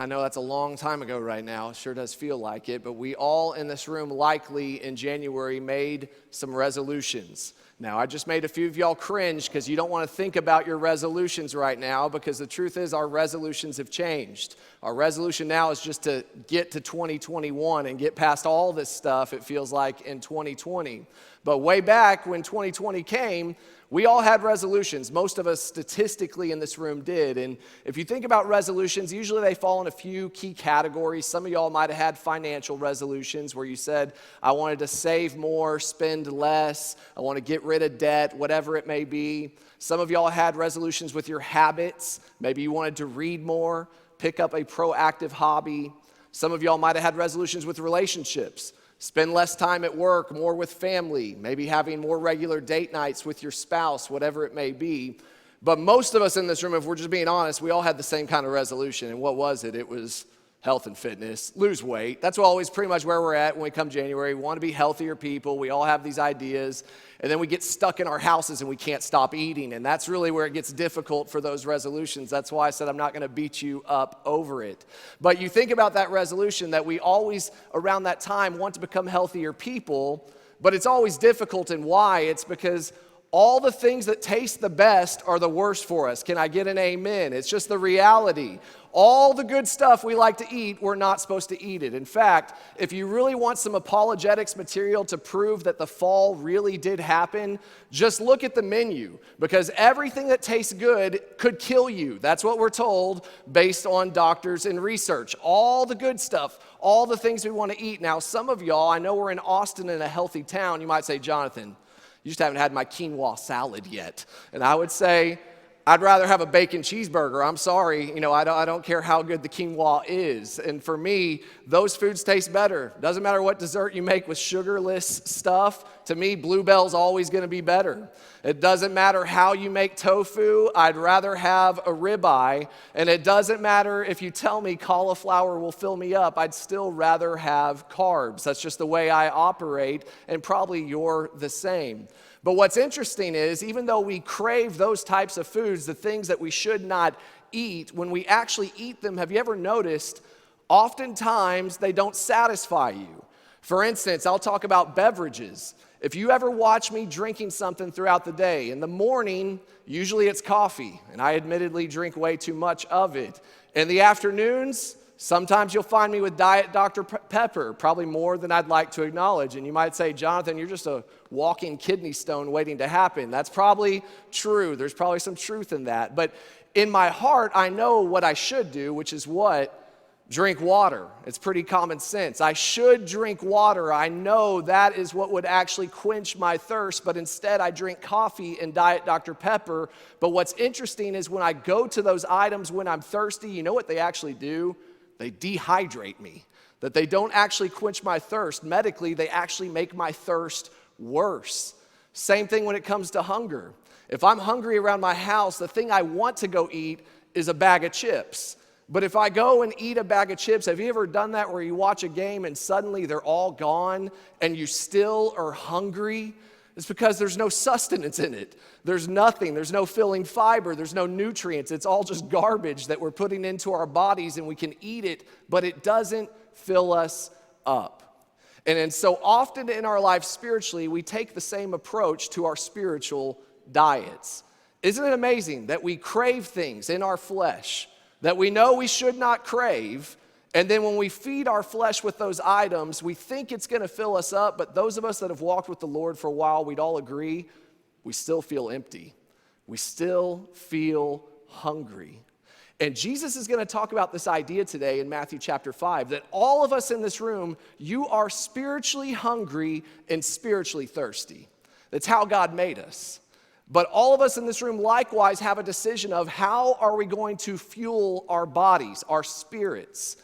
I know that's a long time ago right now. It sure does feel like it, but we all in this room likely in January made some resolutions. Now, I just made a few of y'all cringe because you don't want to think about your resolutions right now, because the truth is our resolutions have changed. Our resolution now is just to get to 2021 and get past all this stuff, it feels like, in 2020. But way back when 2020 came, we all had resolutions. Most of us statistically in this room did. And if you think about resolutions, usually they fall in a few key categories. Some of y'all might have had financial resolutions where you said, I wanted to save more, spend less, I want to get rid of debt, whatever it may be. Some of y'all had resolutions with your habits. Maybe you wanted to read more, pick up a proactive hobby. Some of y'all might have had resolutions with relationships. Spend less time at work, more with family, maybe having more regular date nights with your spouse, whatever it may be. But most of us in this room, if we're just being honest, we all had the same kind of resolution. And what was it? It was health and fitness, lose weight. That's always pretty much where we're at when we come January. We want to be healthier people. We all have these ideas. And then we get stuck in our houses and we can't stop eating. And that's really where it gets difficult for those resolutions. That's why I said I'm not going to beat you up over it. But you think about that resolution that we always, around that time, want to become healthier people. But it's always difficult. And why? It's because all the things that taste the best are the worst for us. Can I get an amen? It's just the reality. All the good stuff we like to eat, we're not supposed to eat it. In fact, if you really want some apologetics material to prove that the fall really did happen, just look at the menu, because everything that tastes good could kill you. That's what we're told based on doctors and research. All the good stuff, all the things we want to eat. Now, some of y'all, I know we're in Austin, in a healthy town. You might say, Jonathan, you just haven't had my quinoa salad yet. And I would say, I'd rather have a bacon cheeseburger. I'm sorry, I don't care how good the quinoa is. And for me, those foods taste better. Doesn't matter what dessert you make with sugarless stuff. To me, Bluebell's always going to be better. It doesn't matter how you make tofu. I'd rather have a ribeye. And it doesn't matter if you tell me cauliflower will fill me up. I'd still rather have carbs. That's just the way I operate, and probably you're the same. But what's interesting is, even though we crave those types of foods, the things that we should not eat, when we actually eat them, have you ever noticed, oftentimes they don't satisfy you? For instance, I'll talk about beverages. If you ever watch me drinking something throughout the day, in the morning, usually it's coffee, and I admittedly drink way too much of it. In the afternoons, sometimes you'll find me with Diet Dr. Pepper, probably more than I'd like to acknowledge. And you might say, Jonathan, you're just a walking kidney stone waiting to happen. That's probably true. There's probably some truth in that. But in my heart, I know what I should do, which is what? Drink water. It's pretty common sense. I should drink water. I know that is what would actually quench my thirst, but instead I drink coffee and Diet Dr. Pepper. But what's interesting is when I go to those items when I'm thirsty, you know what they actually do? They dehydrate me. That they don't actually quench my thirst. Medically, they actually make my thirst worse. Same thing when it comes to hunger. If I'm hungry around my house, the thing I want to go eat is a bag of chips. But if I go and eat a bag of chips, have you ever done that where you watch a game and suddenly they're all gone and you still are hungry? It's because there's no sustenance in it. There's nothing. There's no filling fiber. There's no nutrients. It's all just garbage that we're putting into our bodies, and we can eat it, but it doesn't fill us up. And so often in our life spiritually, we take the same approach to our spiritual diets. Isn't it amazing that we crave things in our flesh that we know we should not crave, and then when we feed our flesh with those items, we think it's going to fill us up, but those of us that have walked with the Lord for a while, we'd all agree, we still feel empty. We still feel hungry. And Jesus is going to talk about this idea today in Matthew chapter 5, that all of us in this room, you are spiritually hungry and spiritually thirsty. That's how God made us. But all of us in this room likewise have a decision of how are we going to fuel our bodies, our spirits.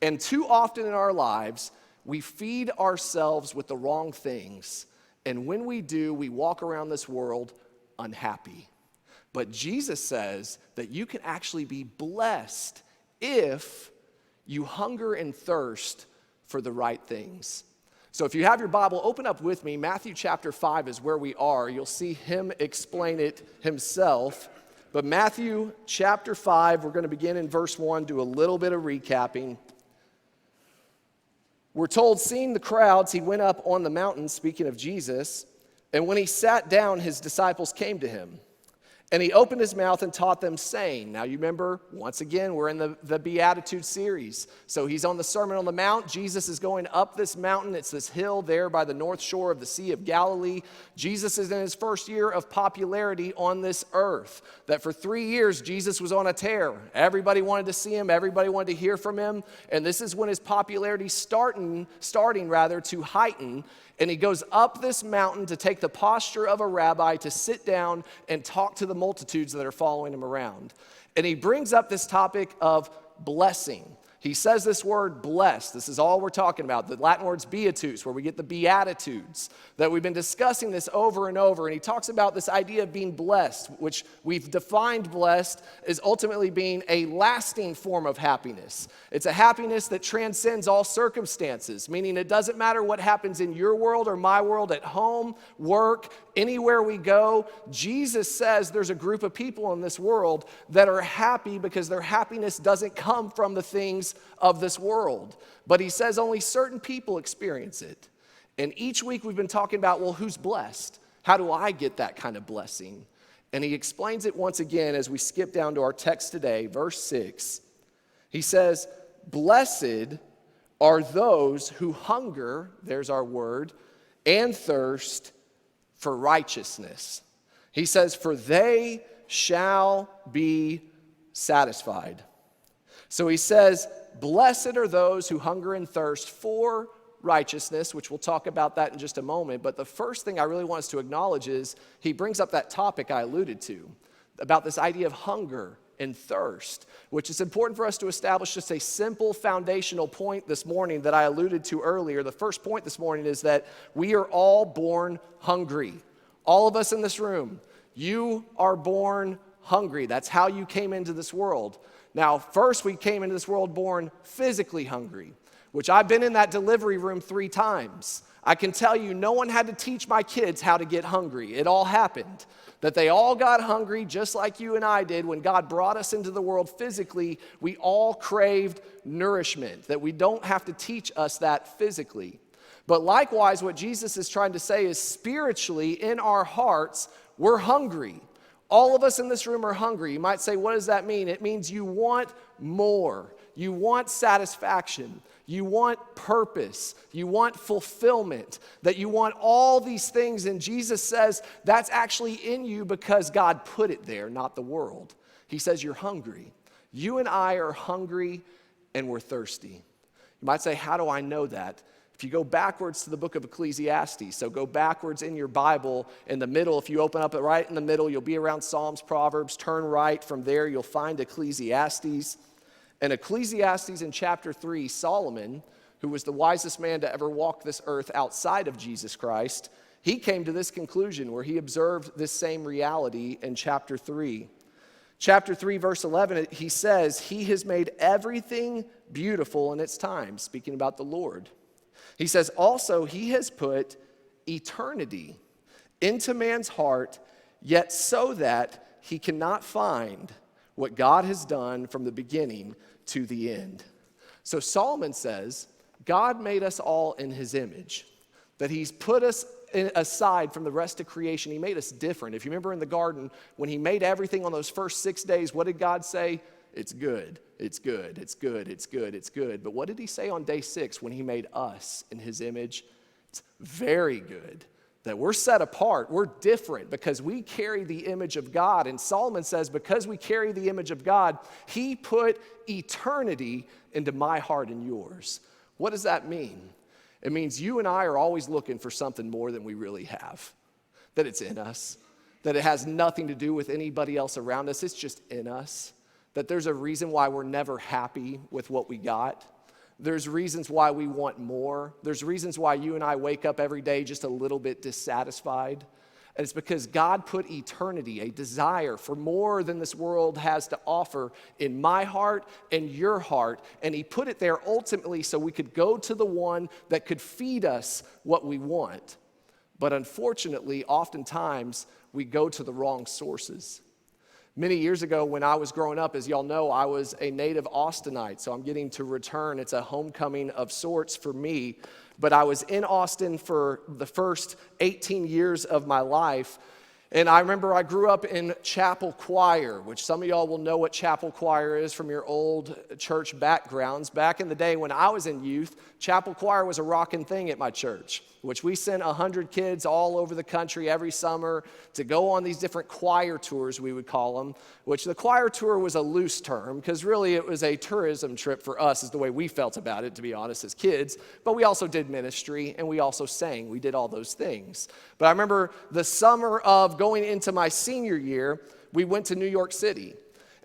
And too often in our lives, we feed ourselves with the wrong things. And when we do, we walk around this world unhappy. But Jesus says that you can actually be blessed if you hunger and thirst for the right things. So if you have your Bible, open up with me. Matthew chapter 5 is where we are. You'll see him explain it himself. But Matthew chapter 5, we're going to begin in verse 1, do a little bit of recapping. We're told, seeing the crowds, he went up on the mountain, speaking of Jesus, and when he sat down, his disciples came to him. And he opened his mouth and taught them, saying, now you remember, once again, we're in the Beatitude series. So he's on the Sermon on the Mount. Jesus is going up this mountain. It's this hill there by the north shore of the Sea of Galilee. Jesus is in his first year of popularity on this earth. That for 3 years, Jesus was on a tear. Everybody wanted to see him. Everybody wanted to hear from him. And this is when his popularity starting to heighten. And he goes up this mountain to take the posture of a rabbi, to sit down and talk to the multitudes that are following him around. And he brings up this topic of blessing. He says this word blessed. This is all we're talking about. The Latin word's beatus, where we get the Beatitudes, that we've been discussing this over and over. And he talks about this idea of being blessed, which we've defined blessed as ultimately being a lasting form of happiness. It's a happiness that transcends all circumstances, meaning it doesn't matter what happens in your world or my world, at home, work, anywhere we go. Jesus says there's a group of people in this world that are happy because their happiness doesn't come from the things of this world. But he says only certain people experience it. And each week we've been talking about, well, who's blessed? How do I get that kind of blessing? And he explains it once again as we skip down to our text today, verse 6. He says, blessed are those who hunger, there's our word, and thirst for righteousness. He says, for they shall be satisfied. So he says, blessed are those who hunger and thirst for righteousness, which we'll talk about that in just a moment. But the first thing I really want us to acknowledge is he brings up that topic I alluded to, about this idea of hunger and thirst, which is important for us to establish just a simple foundational point this morning that I alluded to earlier. The first point this morning is that we are all born hungry. All of us in this room, you are born hungry. That's how you came into this world. Now, first we came into this world born physically hungry, which I've been in that delivery room 3 times. I can tell you, no one had to teach my kids how to get hungry. It all happened. That they all got hungry just like you and I did when God brought us into the world physically. We all craved nourishment, that we don't have to teach us that physically. But likewise, what Jesus is trying to say is spiritually in our hearts, we're hungry. All of us in this room are hungry. You might say, what does that mean? It means you want more. You want satisfaction. You want purpose. You want fulfillment. That you want all these things. And Jesus says that's actually in you because God put it there, not the world. He says you're hungry. You and I are hungry and we're thirsty. You might say, how do I know that? If you go backwards to the book of Ecclesiastes, so go backwards in your Bible in the middle. If you open up it right in the middle, you'll be around Psalms, Proverbs. Turn right. From there, you'll find Ecclesiastes. And Ecclesiastes in chapter 3, Solomon, who was the wisest man to ever walk this earth outside of Jesus Christ, he came to this conclusion where he observed this same reality in chapter 3. Chapter 3, verse 11, he says, he has made everything beautiful in its time, speaking about the Lord. He says, also, he has put eternity into man's heart, yet so that he cannot find what God has done from the beginning to the end. So Solomon says, God made us all in his image, that he's put us aside from the rest of creation. He made us different. If you remember in the garden, when he made everything on those first 6 days, what did God say? It's good, it's good, it's good, it's good, it's good. But what did he say on day 6 when he made us in his image? It's very good. That we're set apart, we're different because we carry the image of God. And Solomon says, because we carry the image of God, he put eternity into my heart and yours. What does that mean? It means you and I are always looking for something more than we really have. That it's in us. That it has nothing to do with anybody else around us. It's just in us. That there's a reason why we're never happy with what we got. There's reasons why we want more. There's reasons why you and I wake up every day just a little bit dissatisfied. And it's because God put eternity, a desire for more than this world has to offer in my heart and your heart. And he put it there ultimately so we could go to the one that could feed us what we want. But unfortunately, oftentimes we go to the wrong sources. Many years ago when I was growing up, as y'all know, I was a native Austinite, so I'm getting to return. It's a homecoming of sorts for me. But I was in Austin for the first 18 years of my life. And I remember I grew up in chapel choir, which some of y'all will know what chapel choir is from your old church backgrounds. Back in the day when I was in youth, chapel choir was a rocking thing at my church, which we sent 100 kids all over the country every summer to go on these different choir tours, we would call them, which the choir tour was a loose term because really it was a tourism trip for us is the way we felt about it, to be honest, as kids. But we also did ministry and we also sang. We did all those things. But I remember the summer of going into my senior year, we went to New York City.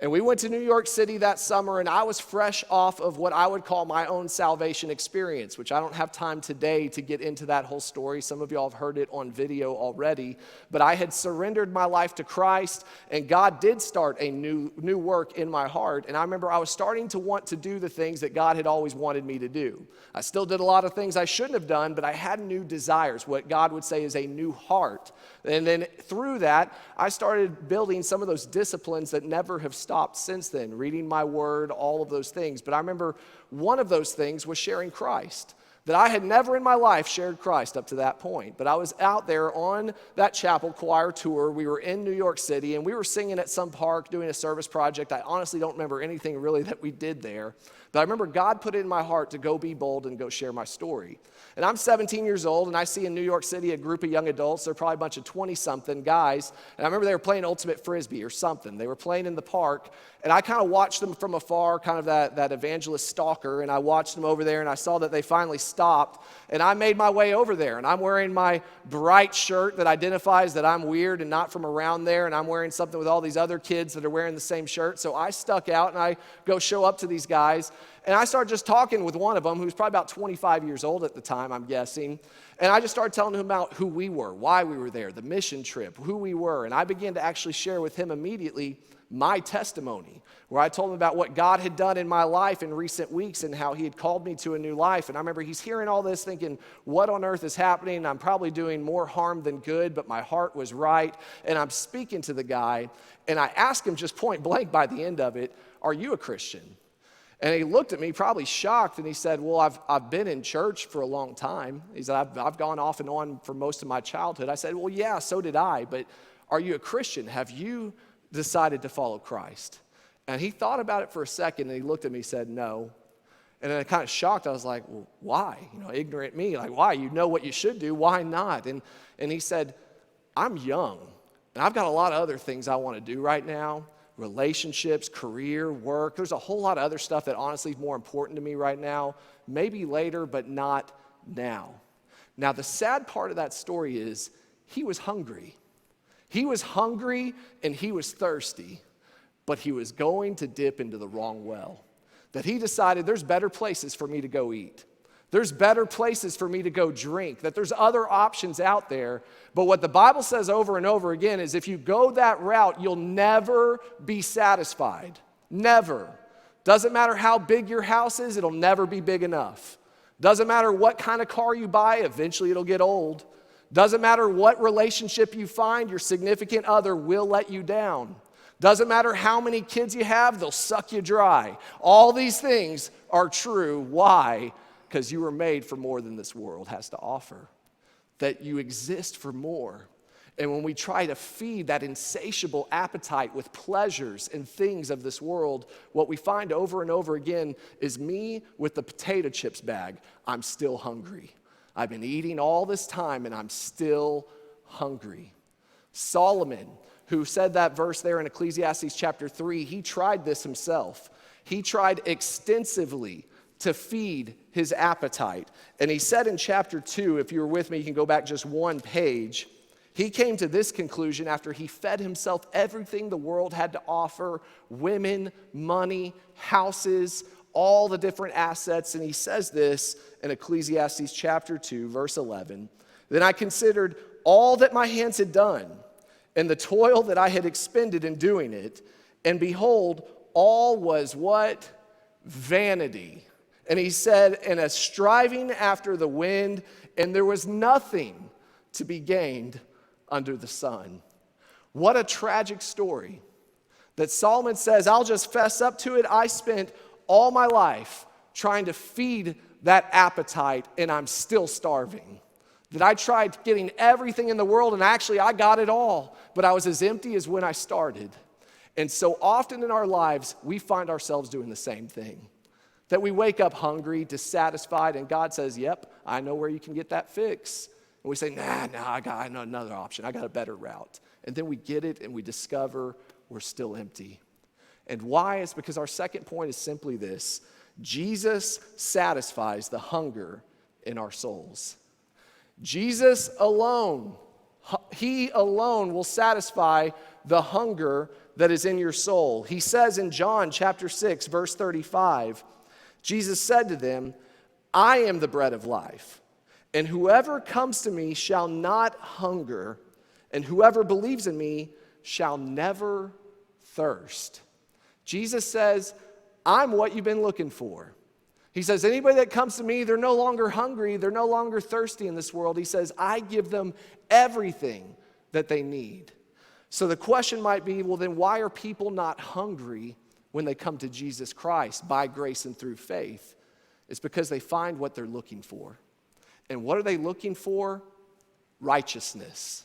And we went to New York City that summer, and I was fresh off of what I would call my own salvation experience, which I don't have time today to get into that whole story. Some of y'all have heard it on video already. But I had surrendered my life to Christ, and God did start a new work in my heart. And I remember I was starting to want to do the things that God had always wanted me to do. I still did a lot of things I shouldn't have done, but I had new desires, what God would say is a new heart. And then through that, I started building some of those disciplines that never have stopped since then, reading my word, all of those things. But I remember one of those things was sharing Christ, that I had never in my life shared Christ up to that point. But I was out there on that chapel choir tour. We were in New York City, and we were singing at some park doing a service project. I honestly don't remember anything really that we did there. But I remember God put it in my heart to go be bold and go share my story. And I'm 17 years old, and I see in New York City a group of young adults. They're probably a bunch of 20-something guys. And I remember they were playing Ultimate Frisbee or something. They were playing in the park. And I kind of watched them from afar, kind of that evangelist stalker. And I watched them over there, and I saw that they finally stopped. And I made my way over there. And I'm wearing my bright shirt that identifies that I'm weird and not from around there. And I'm wearing something with all these other kids that are wearing the same shirt. So I stuck out, and I go show up to these guys. And I started just talking with one of them who was probably about 25 years old at the time, I'm guessing. And I just started telling him about who we were, why we were there, the mission trip, who we were. And I began to actually share with him immediately my testimony, where I told him about what God had done in my life in recent weeks and how he had called me to a new life. And I remember he's hearing all this thinking, what on earth is happening? I'm probably doing more harm than good, but my heart was right. And I'm speaking to the guy, and I asked him just point blank by the end of it, are you a Christian? And he looked at me probably shocked, and he said, well, I've been in church for a long time. He said, I've gone off and on for most of my childhood. I said, well, yeah, so did I, but are you a Christian? Have you decided to follow Christ? And he thought about it for a second, and he looked at me and said, no. And then kind of shocked, I was like, well, why? Ignorant me, like, why? You know what you should do, why not? And he said, I'm young, and I've got a lot of other things I want to do right now. Relationships, career, work. There's a whole lot of other stuff that honestly is more important to me right now. Maybe later, but not now. Now, the sad part of that story is he was hungry. He was hungry and he was thirsty, but he was going to dip into the wrong well. That he decided there's better places for me to go eat. There's better places for me to go drink, that there's other options out there. But what the Bible says over and over again is if you go that route, you'll never be satisfied. Never. Doesn't matter how big your house is, it'll never be big enough. Doesn't matter what kind of car you buy, eventually it'll get old. Doesn't matter what relationship you find, your significant other will let you down. Doesn't matter how many kids you have, they'll suck you dry. All these things are true. Why? Because you were made for more than this world has to offer, that you exist for more. And when we try to feed that insatiable appetite with pleasures and things of this world, what we find over and over again is me with the potato chips bag. I'm still hungry. I've been eating all this time and I'm still hungry. Solomon, who said that verse there in Ecclesiastes chapter 3, he tried this himself. He tried extensively to feed his appetite. And he said in chapter 2, if you were with me, you can go back just one page. He came to this conclusion after he fed himself everything the world had to offer, women, money, houses, all the different assets. And he says this in Ecclesiastes chapter 2, verse 11. Then I considered all that my hands had done and the toil that I had expended in doing it. And behold, all was what? Vanity. And he said, and a striving after the wind, and there was nothing to be gained under the sun. What a tragic story. that Solomon says, I'll just fess up to it. I spent all my life trying to feed that appetite, and I'm still starving. That I tried getting everything in the world, and actually I got it all, but I was as empty as when I started. And so often in our lives, we find ourselves doing the same thing. That we wake up hungry, dissatisfied, and God says, yep, I know where you can get that fix. And we say, nah, I know another option. I got a better route. And then we get it, and we discover we're still empty. And why? It's because our second point is simply this: Jesus satisfies the hunger in our souls. Jesus alone, he alone will satisfy the hunger that is in your soul. He says in John chapter 6, verse 35, Jesus said to them, I am the bread of life, and whoever comes to me shall not hunger, and whoever believes in me shall never thirst. Jesus says, I'm what you've been looking for. He says, anybody that comes to me, they're no longer hungry, they're no longer thirsty in this world. He says, I give them everything that they need. So the question might be, well, then why are people not hungry when they come to Jesus Christ by grace and through faith? It's because they find what they're looking for. And what are they looking for? Righteousness.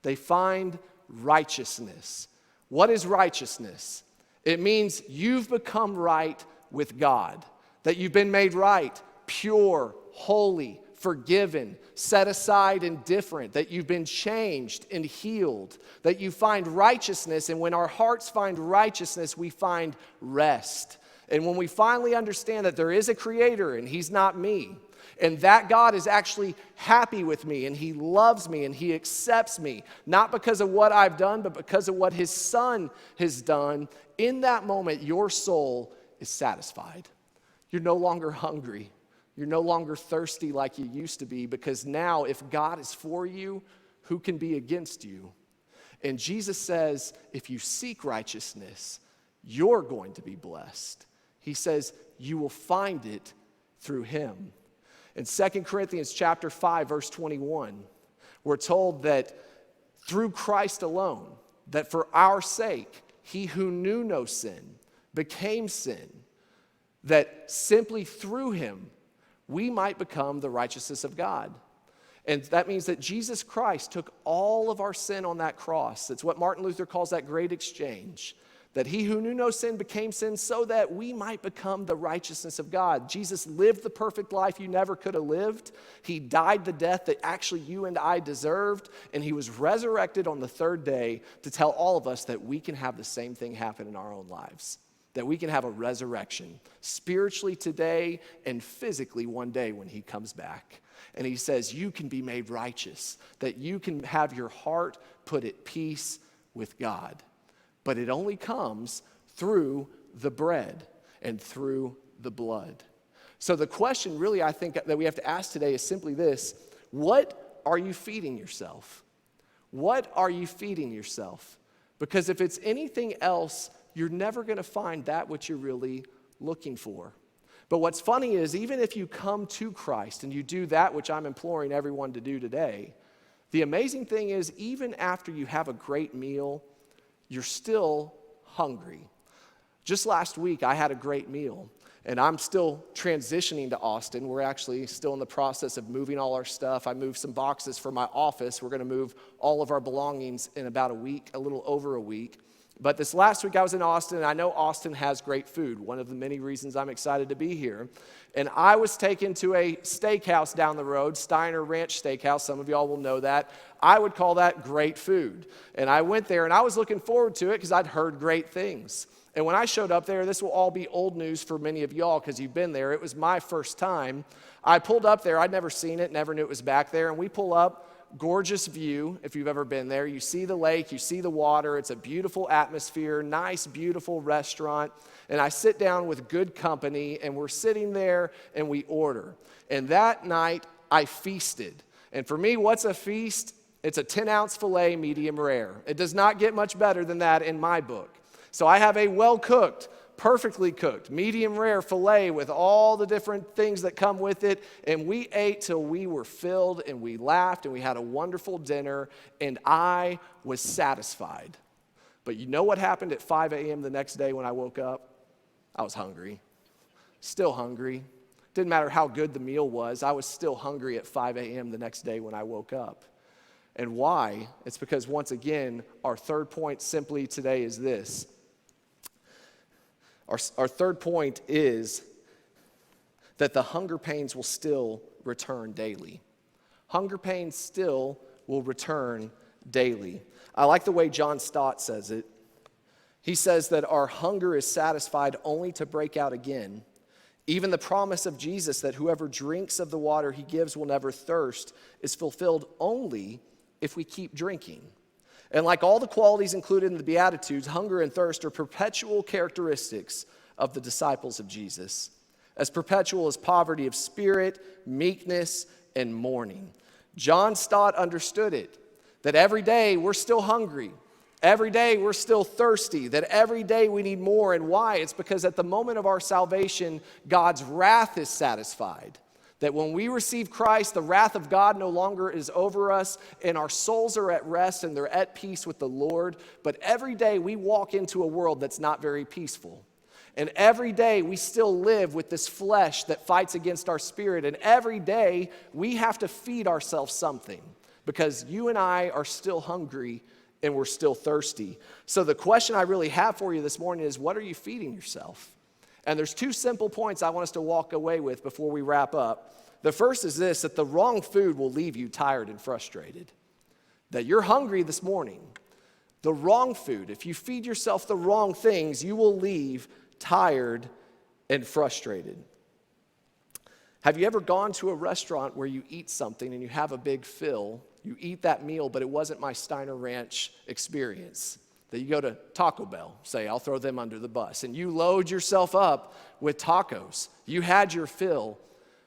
They find righteousness. What is righteousness? It means you've become right with God. That you've been made right, pure, holy, forgiven, set aside and different, that you've been changed and healed, that you find righteousness, and when our hearts find righteousness, we find rest. And when we finally understand that there is a creator and he's not me, and that God is actually happy with me and he loves me and he accepts me, not because of what I've done, but because of what his son has done, in that moment, your soul is satisfied. You're no longer hungry. You're no longer thirsty like you used to be, because now if God is for you, who can be against you? And Jesus says, if you seek righteousness, you're going to be blessed. He says, you will find it through him. In 2 Corinthians chapter 5, verse 21, we're told that through Christ alone, that for our sake, he who knew no sin became sin, that simply through him, we might become the righteousness of God. And that means that Jesus Christ took all of our sin on that cross. It's what Martin Luther calls that great exchange. That he who knew no sin became sin so that we might become the righteousness of God. Jesus lived the perfect life you never could have lived. He died the death that actually you and I deserved. And he was resurrected on the third day to tell all of us that we can have the same thing happen in our own lives. That we can have a resurrection spiritually today and physically one day when he comes back. And he says you can be made righteous, that you can have your heart put at peace with God. But it only comes through the bread and through the blood. So the question really I think that we have to ask today is simply this: what are you feeding yourself? What are you feeding yourself? Because if it's anything else, you're never going to find that which you're really looking for. But what's funny is even if you come to Christ and you do that which I'm imploring everyone to do today, the amazing thing is even after you have a great meal, you're still hungry. Just last week, I had a great meal, and I'm still transitioning to Austin. We're actually still in the process of moving all our stuff. I moved some boxes for my office. We're going to move all of our belongings in about a week, a little over a week. But this last week I was in Austin, and I know Austin has great food, one of the many reasons I'm excited to be here. And I was taken to a steakhouse down the road, Steiner Ranch Steakhouse. Some of y'all will know that. I would call that great food. And I went there, and I was looking forward to it because I'd heard great things. And when I showed up there, this will all be old news for many of y'all because you've been there. It was my first time. I pulled up there. I'd never seen it, never knew it was back there. And we pull up. Gorgeous view, if you've ever been there. You see the lake, you see the water. It's a beautiful atmosphere, nice, beautiful restaurant. And I sit down with good company, and we're sitting there, and we order. And that night, I feasted. And for me, what's a feast? It's a 10-ounce filet, medium rare. It does not get much better than that in my book. So I have a well-cooked, perfectly cooked, medium rare filet with all the different things that come with it. And we ate till we were filled, and we laughed, and we had a wonderful dinner, and I was satisfied. But you know what happened at 5 a.m. the next day when I woke up? I was hungry. Still hungry. Didn't matter how good the meal was, I was still hungry at 5 a.m. the next day when I woke up. And why? It's because, once again, our third point simply today is this. Our third point is that the hunger pains will still return daily. Hunger pains still will return daily. I like the way John Stott says it. He says that our hunger is satisfied only to break out again. Even the promise of Jesus that whoever drinks of the water he gives will never thirst is fulfilled only if we keep drinking. And like all the qualities included in the Beatitudes, hunger and thirst are perpetual characteristics of the disciples of Jesus. As perpetual as poverty of spirit, meekness, and mourning. John Stott understood it, that every day we're still hungry. Every day we're still thirsty, that every day we need more. And why? It's because at the moment of our salvation, God's wrath is satisfied. That when we receive Christ, the wrath of God no longer is over us, and our souls are at rest and they're at peace with the Lord. But every day we walk into a world that's not very peaceful. And every day we still live with this flesh that fights against our spirit. And every day we have to feed ourselves something, because you and I are still hungry and we're still thirsty. So the question I really have for you this morning is, what are you feeding yourself? And there's two simple points I want us to walk away with before we wrap up. The first is this, that the wrong food will leave you tired and frustrated. That you're hungry this morning. The wrong food, if you feed yourself the wrong things, you will leave tired and frustrated. Have you ever gone to a restaurant where you eat something and you have a big fill? You eat that meal, but it wasn't my Steiner Ranch experience. That you go to Taco Bell, say, I'll throw them under the bus, and you load yourself up with tacos. You had your fill,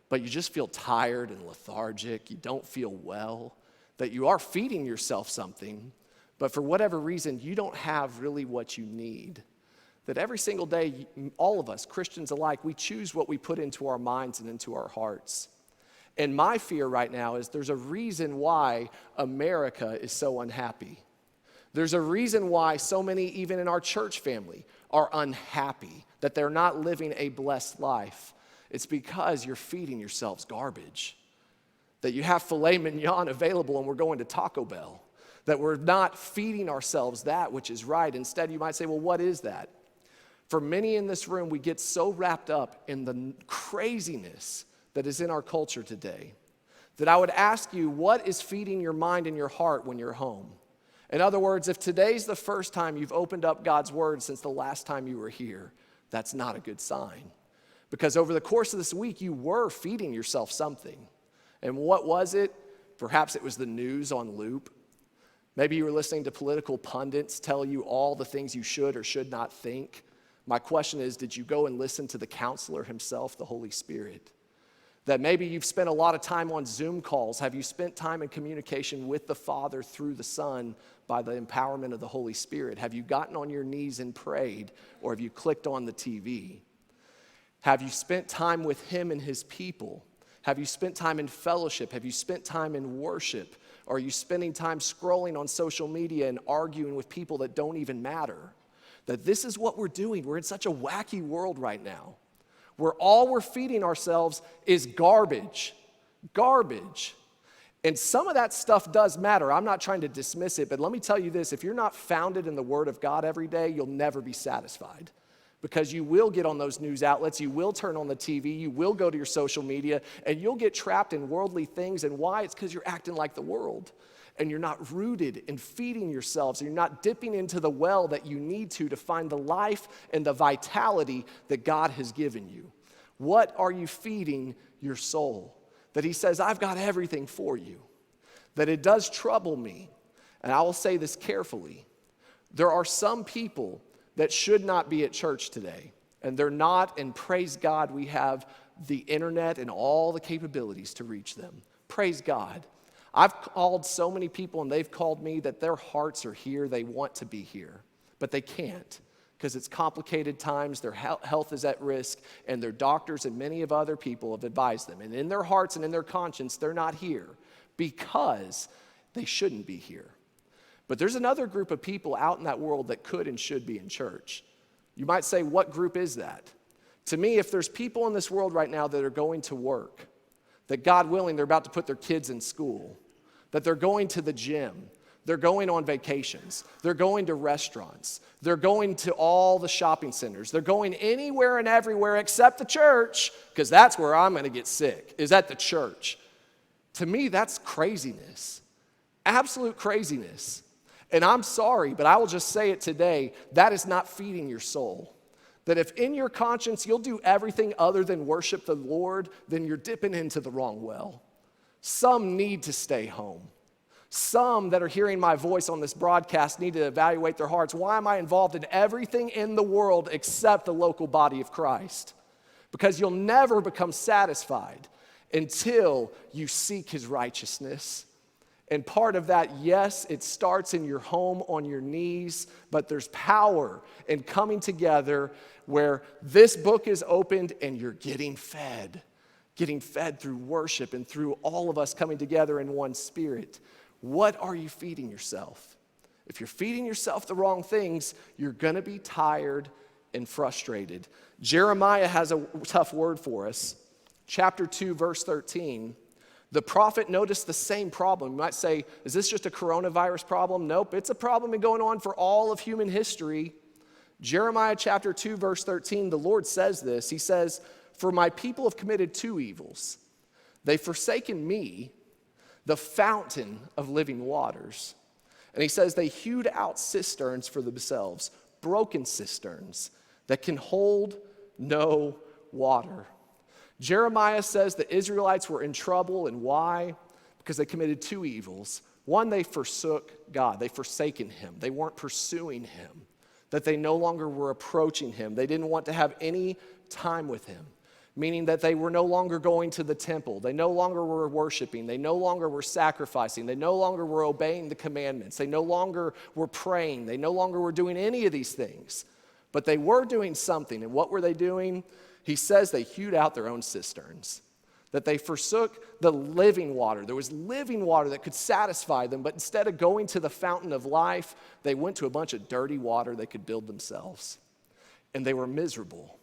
but you just feel tired and lethargic. You don't feel well. That you are feeding yourself something, but for whatever reason, you don't have really what you need. That every single day, all of us, Christians alike, we choose what we put into our minds and into our hearts. And my fear right now is there's a reason why America is so unhappy. There's a reason why so many, even in our church family, are unhappy, that they're not living a blessed life. It's because you're feeding yourselves garbage. That you have filet mignon available and we're going to Taco Bell. That we're not feeding ourselves that which is right. Instead, you might say, well, what is that? For many in this room, we get so wrapped up in the craziness that is in our culture today that I would ask you, what is feeding your mind and your heart when you're home? In other words, if today's the first time you've opened up God's word since the last time you were here, that's not a good sign. Because over the course of this week, you were feeding yourself something. And what was it? Perhaps it was the news on loop. Maybe you were listening to political pundits tell you all the things you should or should not think. My question is, did you go and listen to the counselor himself, the Holy Spirit? That maybe you've spent a lot of time on Zoom calls. Have you spent time in communication with the Father through the Son by the empowerment of the Holy Spirit? Have you gotten on your knees and prayed, or have you clicked on the TV? Have you spent time with Him and His people? Have you spent time in fellowship? Have you spent time in worship? Or are you spending time scrolling on social media and arguing with people that don't even matter? That this is what we're doing. We're in such a wacky world right now, where all we're feeding ourselves is garbage. Garbage. And some of that stuff does matter. I'm not trying to dismiss it, but let me tell you this. If you're not founded in the Word of God every day, you'll never be satisfied. Because you will get on those news outlets, you will turn on the TV, you will go to your social media, and you'll get trapped in worldly things. And why? It's because you're acting like the world. And you're not rooted in feeding yourselves. You're not dipping into the well that you need to find the life and the vitality that God has given you. What are you feeding your soul? That He says, I've got everything for you. That it does trouble me, and I will say this carefully. There are some people that should not be at church today, and they're not, and praise God, we have the internet and all the capabilities to reach them. Praise God. I've called so many people, and they've called me, that their hearts are here, they want to be here, but they can't, because it's complicated times, their health is at risk, and their doctors and many of other people have advised them. And in their hearts and in their conscience, they're not here because they shouldn't be here. But there's another group of people out in that world that could and should be in church. You might say, what group is that? To me, if there's people in this world right now that are going to work, that God willing, they're about to put their kids in school, that they're going to the gym, they're going on vacations, they're going to restaurants, they're going to all the shopping centers, they're going anywhere and everywhere except the church, because that's where I'm going to get sick, is at the church. To me, that's craziness, absolute craziness. And I'm sorry, but I will just say it today, that is not feeding your soul. That if in your conscience you'll do everything other than worship the Lord, then you're dipping into the wrong well. Some need to stay home. Some that are hearing my voice on this broadcast need to evaluate their hearts. Why am I involved in everything in the world except the local body of Christ? Because you'll never become satisfied until you seek his righteousness. And part of that, yes, it starts in your home on your knees, but there's power in coming together where this book is opened and you're getting fed through worship and through all of us coming together in one spirit. What are you feeding yourself? If you're feeding yourself the wrong things, you're going to be tired and frustrated. Jeremiah has a tough word for us. Chapter 2, verse 13. The prophet noticed the same problem. You might say, is this just a coronavirus problem? Nope, it's a problem going on for all of human history. Jeremiah chapter 2, verse 13, the Lord says this. He says, for my people have committed two evils. They've forsaken me, the fountain of living waters. And he says they hewed out cisterns for themselves, broken cisterns that can hold no water. Jeremiah says the Israelites were in trouble, and why? Because they committed two evils. One, they forsook God. They forsaken him. They weren't pursuing him, that they no longer were approaching him. They didn't want to have any time with him, meaning that they were no longer going to the temple. They no longer were worshiping. They no longer were sacrificing. They no longer were obeying the commandments. They no longer were praying. They no longer were doing any of these things. But they were doing something. And what were they doing? He says they hewed out their own cisterns, that they forsook the living water. There was living water that could satisfy them, but instead of going to the fountain of life, they went to a bunch of dirty water they could build themselves. And they were miserable.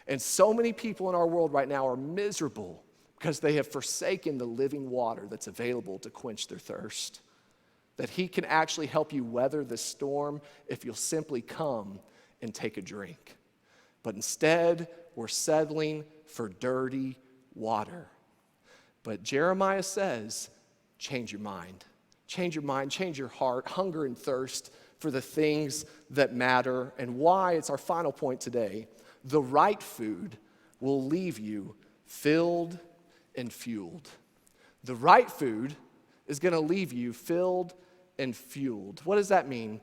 And so many people in our world right now are miserable because they have forsaken the living water that's available to quench their thirst. That he can actually help you weather the storm if you'll simply come and take a drink. But instead, we're settling for dirty water. But Jeremiah says, change your mind. Change your mind, change your heart, hunger and thirst for the things that matter. And why, it's our final point today. The right food will leave you filled and fueled. The right food is going to leave you filled and fueled. What does that mean?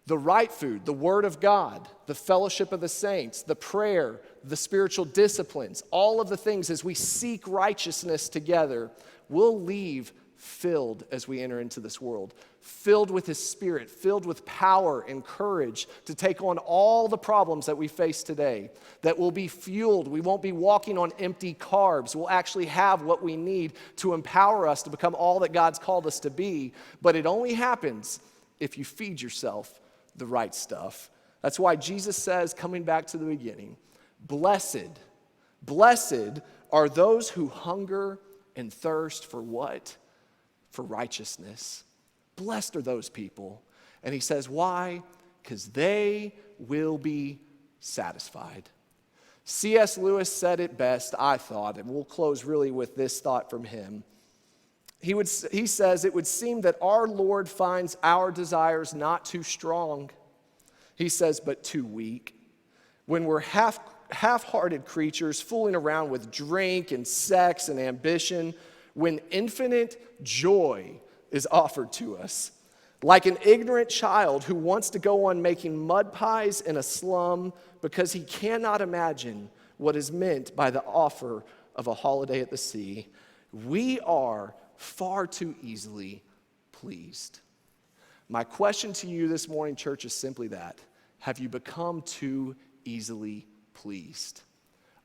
The right food, the Word of God, the fellowship of the saints, the prayer, the spiritual disciplines, all of the things as we seek righteousness together, will leave filled as we enter into this world, filled with His Spirit, filled with power and courage to take on all the problems that we face today, that will be fueled. We won't be walking on empty carbs. We'll actually have what we need to empower us to become all that God's called us to be, but it only happens if you feed yourself the right stuff. That's why Jesus says, coming back to the beginning, blessed are those who hunger and thirst for what? For righteousness. Blessed are those people. And he says, why? Because they will be satisfied. C.S. Lewis said it best, I thought, and we'll close really with this thought from him. He says, it would seem that our Lord finds our desires not too strong, he says, but too weak. When we're half-hearted creatures fooling around with drink and sex and ambition, when infinite joy is offered to us, like an ignorant child who wants to go on making mud pies in a slum because he cannot imagine what is meant by the offer of a holiday at the sea, we are far too easily pleased. My question to you this morning, church, is simply that. Have you become too easily pleased?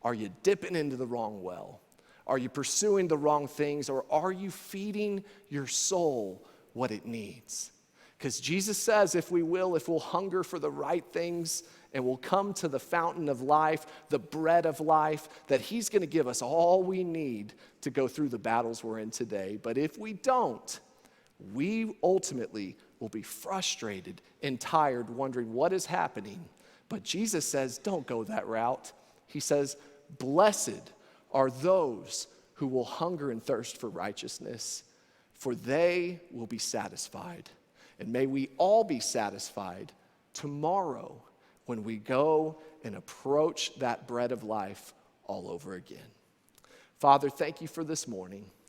Are you dipping into the wrong well? Are you pursuing the wrong things? Or are you feeding your soul what it needs? Because Jesus says if we'll hunger for the right things and we'll come to the fountain of life, the bread of life, that he's going to give us all we need to go through the battles we're in today. But if we don't, we ultimately will be frustrated and tired, wondering what is happening. But Jesus says, don't go that route. He says, blessed are those who will hunger and thirst for righteousness, for they will be satisfied. And may we all be satisfied tomorrow when we go and approach that bread of life all over again. Father, thank you for this morning.